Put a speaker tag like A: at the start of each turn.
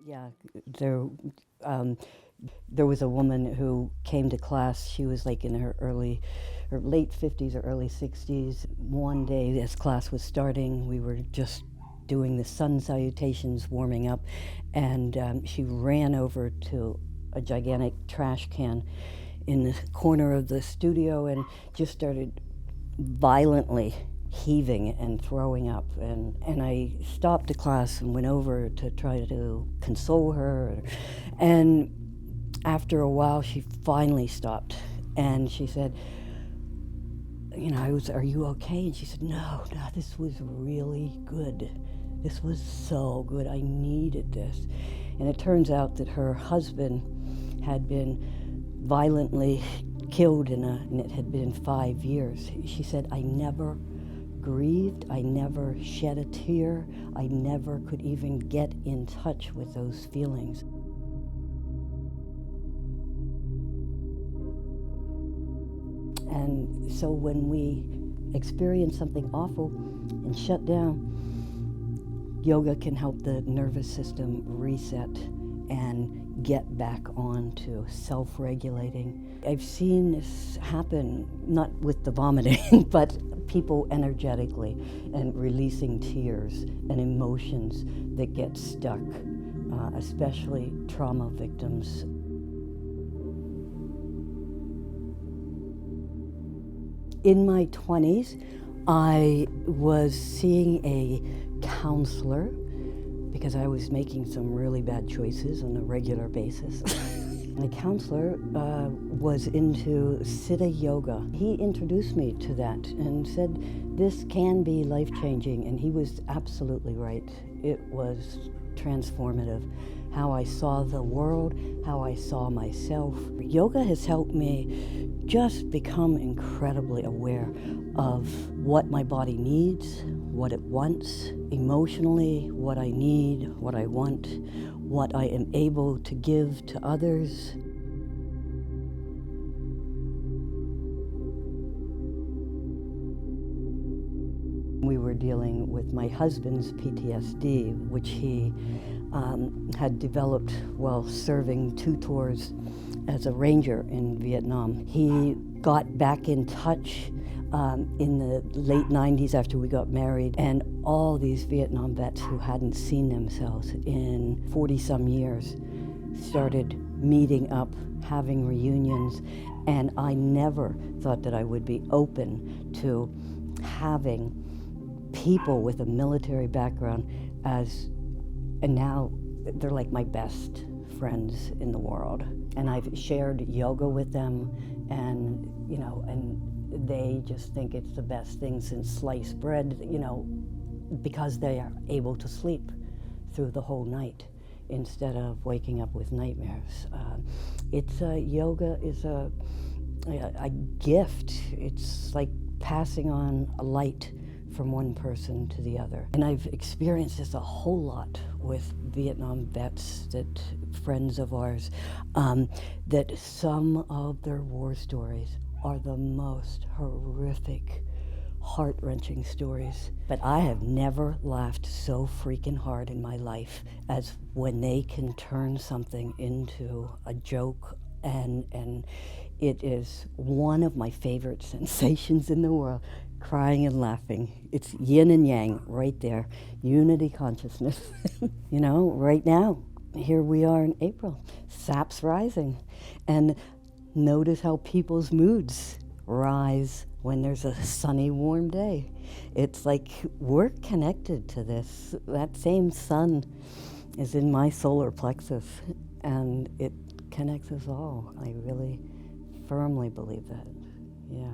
A: Yeah, there, um, there was a woman who came to class. She was like in her late 50s or early 60s. One day, as class was starting, we were just doing the sun salutations, warming up, and she ran over to a gigantic trash can in the corner of the studio and just started violently heaving and throwing up, and I stopped the class and went over to try to console her, and after a while she finally stopped and she said, are you okay? And she said, no, this was really good. This was so good. I needed this. And it turns out that her husband had been violently killed and it had been 5 years. She said, I never grieved, I never shed a tear, I never could even get in touch with those feelings. And so when we experience something awful and shut down, yoga can help the nervous system reset and get back on to self-regulating. I've seen this happen, not with the vomiting, but people energetically and releasing tears and emotions that get stuck, especially trauma victims. In my 20s, I was seeing a counselor because I was making some really bad choices on a regular basis. The counselor was into Siddha Yoga. He introduced me to that and said, this can be life-changing, and he was absolutely right. It was transformative. How I saw the world, how I saw myself. Yoga has helped me just become incredibly aware of what my body needs, what it wants, emotionally, what I need, what I want, what I am able to give to others. We were dealing with my husband's PTSD, which he had developed while serving 2 tours as a ranger in Vietnam. He got back in touch in the late 90s after we got married, and all these Vietnam vets who hadn't seen themselves in 40-some years started meeting up, having reunions, and I never thought that I would be open to having people with a military background and now they're like my best friends in the world. And I've shared yoga with them, and they just think it's the best thing since sliced bread, because they are able to sleep through the whole night instead of waking up with nightmares. Yoga is a gift. It's like passing on a light from one person to the other. And I've experienced this a whole lot with Vietnam vets, friends of ours, that some of their war stories are the most horrific, heart-wrenching stories. But I have never laughed so freaking hard in my life as when they can turn something into a joke, and it is one of my favorite sensations in the world. Crying and laughing. It's yin and yang right there. Unity consciousness. Right now, here we are in April. SAP's rising. And notice how people's moods rise when there's a sunny, warm day. It's like we're connected to this. That same sun is in my solar plexus, and it connects us all. I really firmly believe that. Yeah.